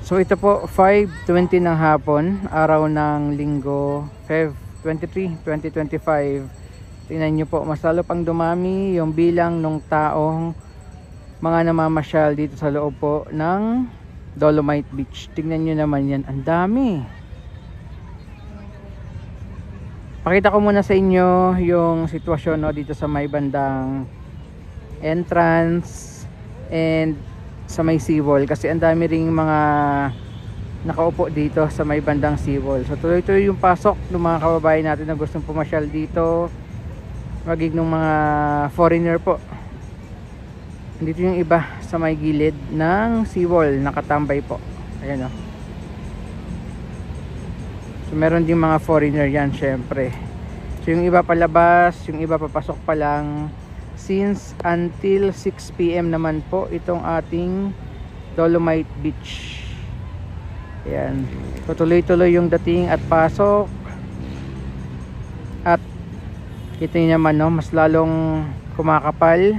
So ito po 5:20 ng hapon, araw ng Linggo, Feb 23, 2025. Tingnan nyo po, mas lalo pang dumami yung bilang ng taong mga namamasyal dito sa loob po ng Dolomite Beach. Tingnan nyo naman yan, ang dami. Pakita ko muna sa inyo yung sitwasyon dito sa may bandang entrance and sa may seawall, kasi ang dami ring mga nakaupo dito sa may bandang seawall. So tuloy-tuloy yung pasok ng mga kababayan natin na gustong pumasyal dito, maging ng mga foreigner po. Dito yung iba sa may gilid ng seawall, nakatambay po. Ayan o. So meron din mga foreigner yan syempre. So yung iba palabas, yung iba papasok pa lang. Since until 6 PM naman po itong ating Dolomite Beach. Ayan. So tuloy-tuloy yung dating at pasok. At ito naman mas lalong kumakapal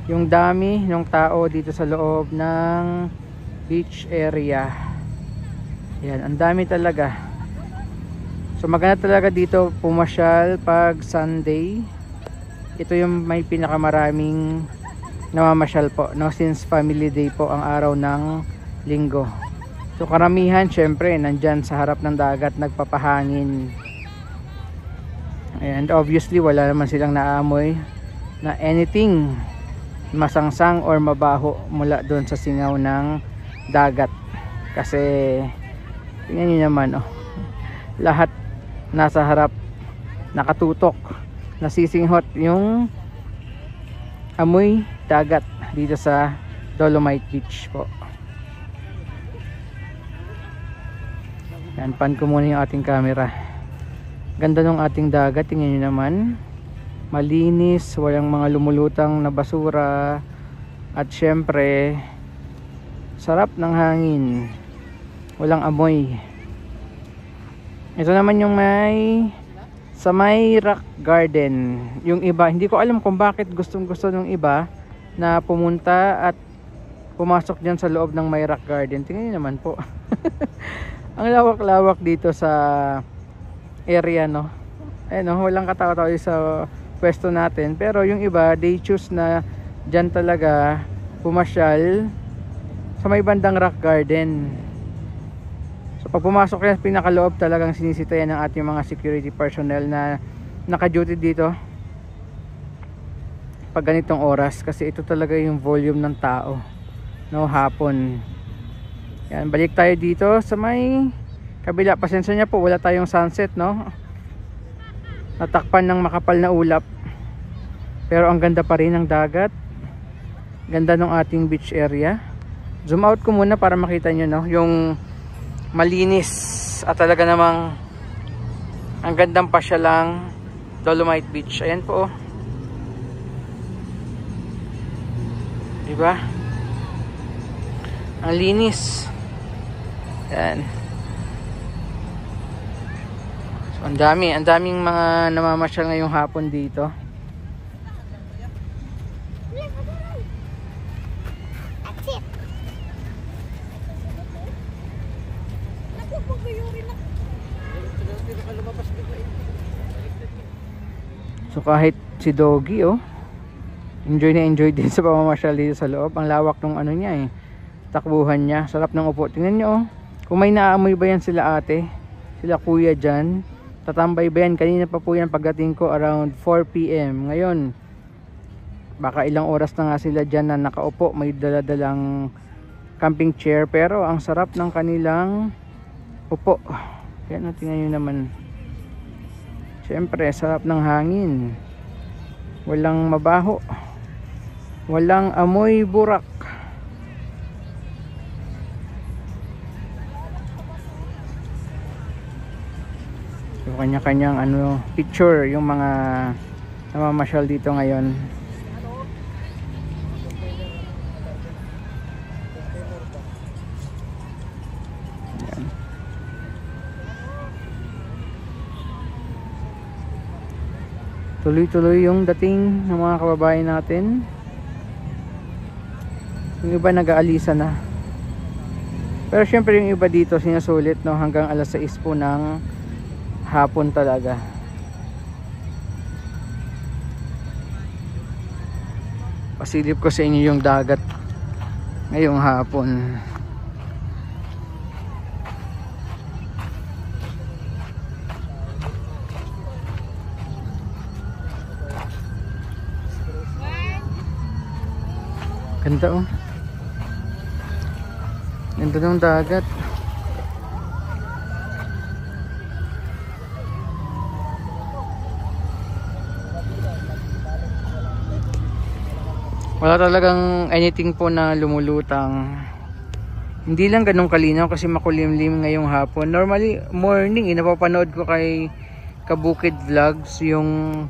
yung dami ng tao dito sa loob ng beach area. Ayan, ang dami talaga. So maganda talaga dito pumasyal pag Sunday. Ito yung may pinakamaraming namamasyal po, since family day po ang araw ng Linggo. So karamihan syempre nandyan sa harap ng dagat nagpapahangin. And obviously wala naman silang naamoy na anything masangsang or mabaho mula doon sa singaw ng dagat. Kasi tingnan nyo naman lahat nasa harap nakatutok, nasisinghot yung amoy dagat dito sa Dolomite Beach po. Yan, pan ko muna yung ating camera. Ganda ng ating dagat, tingnan nyo naman, malinis, walang mga lumulutang na basura, at syempre sarap ng hangin, walang amoy. Ito naman yung sa may rock garden. Yung iba, hindi ko alam kung bakit gustong gusto ng iba na pumunta at pumasok dyan sa loob ng may rock garden. Tingnan nyo naman po. Ang lawak-lawak dito sa area walang katao-tao sa pwesto natin. Pero yung iba, they choose na dyan talaga pumasyal sa may bandang rock garden. So pag pumasok yan sa pinakaloob, talagang sinisitayan ng ating mga security personnel na naka-duty dito pag ganitong oras, kasi ito talaga yung volume ng tao hapon. Yan, balik tayo dito sa may kabila. Pasensya niya po, wala tayong sunset natakpan ng makapal na ulap, pero ang ganda pa rin ng dagat, ganda ng ating beach area. Zoom out ko muna para makita nyo yung malinis at talaga namang ang gandang pasyalang Dolomite Beach. Ayan po diba, ang linis. Ayan. So ang daming mga namamasyal ngayong hapon dito. So kahit si Doggy enjoy na enjoy din sa pamamasyal dito sa loob. Ang lawak ng niya takbuhan niya, sarap ng upo. Tingnan nyo kung may naamoy ba yan sila ate, sila kuya dyan, tatambay ba yan? Kanina pa po yan pagdating ko around 4 PM. Ngayon baka ilang oras na nga sila dyan na nakaupo, may daladalang camping chair, pero ang sarap ng kanilang upo. Yan, tingnan nyo naman. Siyempre, sarap ng hangin. Walang mabaho. Walang amoy burak. So, kanya-kanyang picture yung mga namamasyal dito ngayon. Tuloy-tuloy yung dating ng mga kababayan natin. Yung iba nag-aalisa na. Pero syempre yung iba dito sinusulit, no, hanggang alas 6 po ng hapon talaga. Pasilip ko sa inyo yung dagat ngayong hapon. Ganda oh. Ganda ng dagat. Wala talagang anything po na lumulutang. Hindi lang ganun kalinaw kasi makulimlim ngayong hapon. Normally morning, napapanood ko kay Kabukid Vlogs yung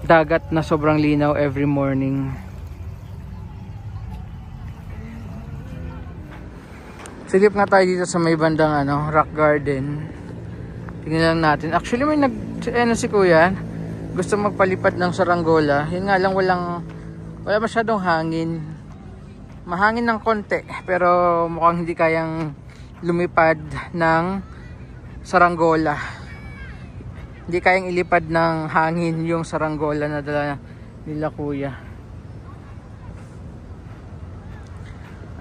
dagat na sobrang linaw every morning. Silip nga tayo dito sa may bandang rock garden. Tingnan lang natin. Actually may si kuya, gusto magpalipad ng saranggola. Yun nga lang wala masyadong hangin. Mahangin ng konti pero mukhang hindi kayang lumipad ng saranggola. Hindi kayang ilipad ng hangin yung saranggola na dala nila kuya.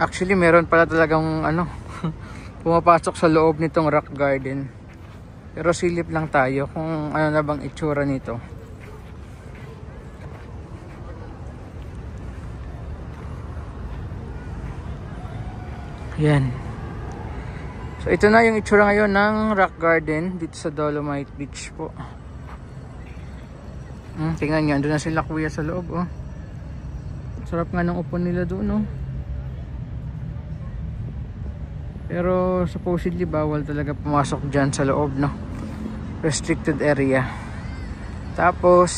Actually meron pala talagang pumapasok sa loob nitong rock garden. Pero silip lang tayo kung ano na bang itsura nito. Yan. So ito na yung itsura ngayon ng rock garden dito sa Dolomite Beach po. Tingnan nyo, andun na sila kuya sa loob oh. Sarap nga ng upo nila doon oh. Pero supposedly bawal talaga pumasok dyan sa loob, no? Restricted area. Tapos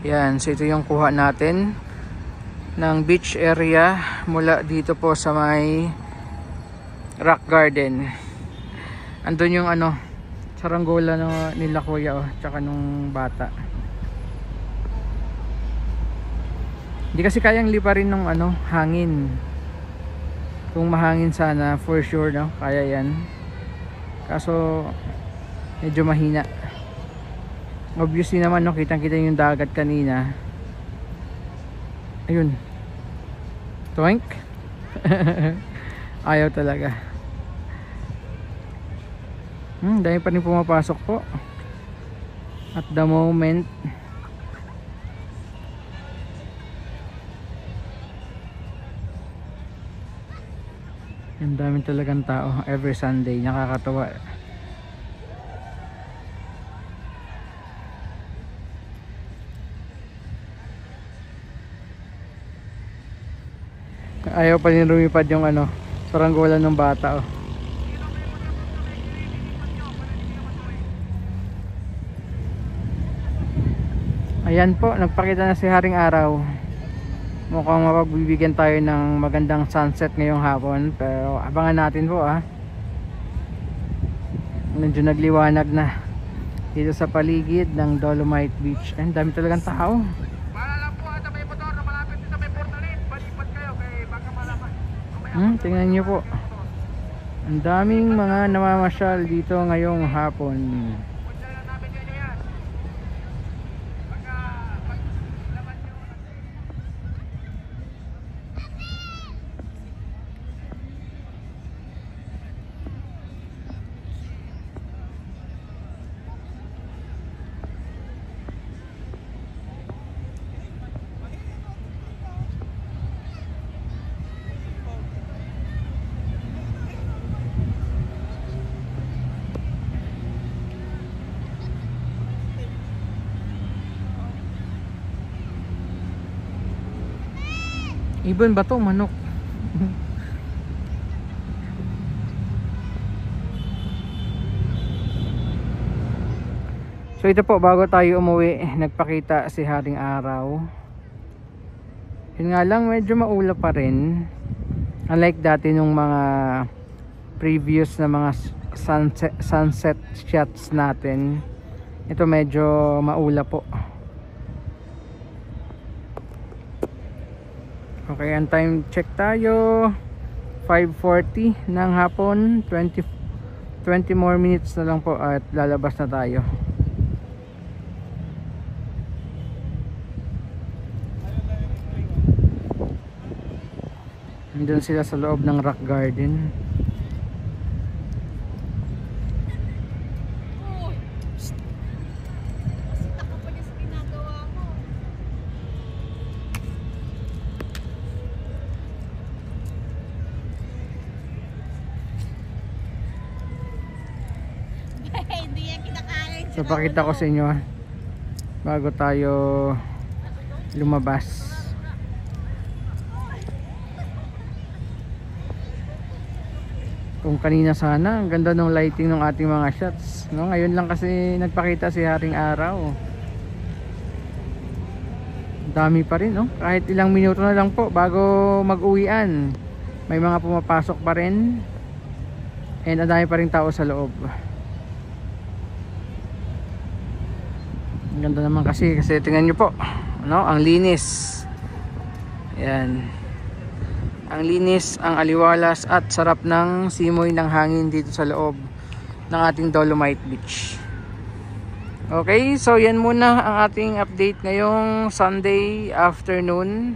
yan, so ito yung kuha natin ng beach area mula dito po sa may rock garden. Andun yung saranggola nila kuya oh, tsaka nung bata. Hindi kasi kayang liparin ng hangin. Kung mahangin sana for sure, no, kaya yan. Kaso medyo mahina. Obviously naman, no, kitang-kita yung dagat kanina. Ayun. Toink. Ayaw talaga. Dahil pa rin pumapasok po. At the moment. Ang daming talagang tao every Sunday. Nakakatawa. Ayaw pa rin lumipad yung saranggola ng bata oh. Ayan po, nagpakita na si Haring Araw. Mukhang mapagbibigyan tayo ng magandang sunset ngayong hapon. Pero abangan natin po ah. Medyo nagliwanag na dito sa paligid ng Dolomite Beach. Ay, ang dami talagang tao. Paalala po at may motor na malapit sa may portalit. Palipat kayo kay baka malaman. Tingnan nyo po. Ang daming mga namamasyal dito ngayong hapon. Ibon ba to? Manok. So ito po, bago tayo umuwi, nagpakita si Haring Araw. Yun nga lang, medyo maulap pa rin. Unlike dati nung mga previous na mga sunset shots natin, ito medyo maulap po. Okay, ang time check tayo, 5:40 ng hapon. 20 more minutes na lang po at lalabas na tayo. Nandun sila sa loob ng rock garden. So pakita ko sa inyo bago tayo lumabas. Kung kanina sana ang ganda ng lighting ng ating mga shots, no? Ngayon lang kasi nagpakita si Haring Araw. Dami pa rin, no? Kahit ilang minuto na lang po bago mag-uwian, may mga pumapasok pa rin and ang dami pa rin tao sa loob. Ang ganda naman kasi tingnan nyo po, no? Ang linis. Ayan. Ang linis, ang aliwalas at sarap ng simoy ng hangin dito sa loob ng ating Dolomite Beach. Okay, so yan muna ang ating update ngayong Sunday afternoon.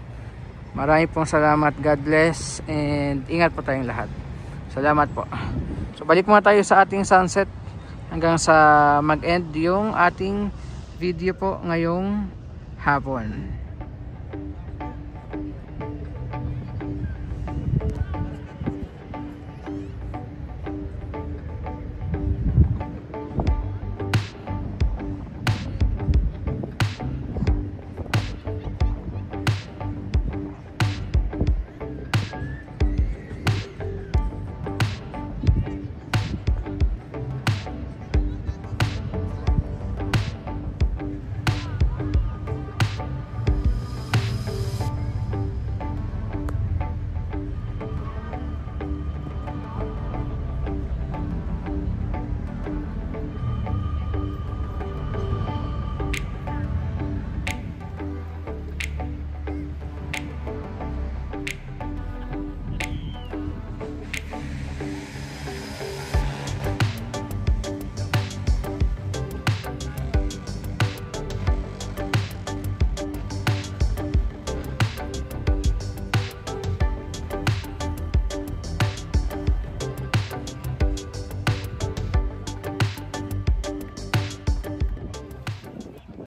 Maraming pong salamat, God bless, and ingat po tayong lahat. Salamat po. So balik muna tayo sa ating sunset hanggang sa mag-end yung ating video po ngayong hapon.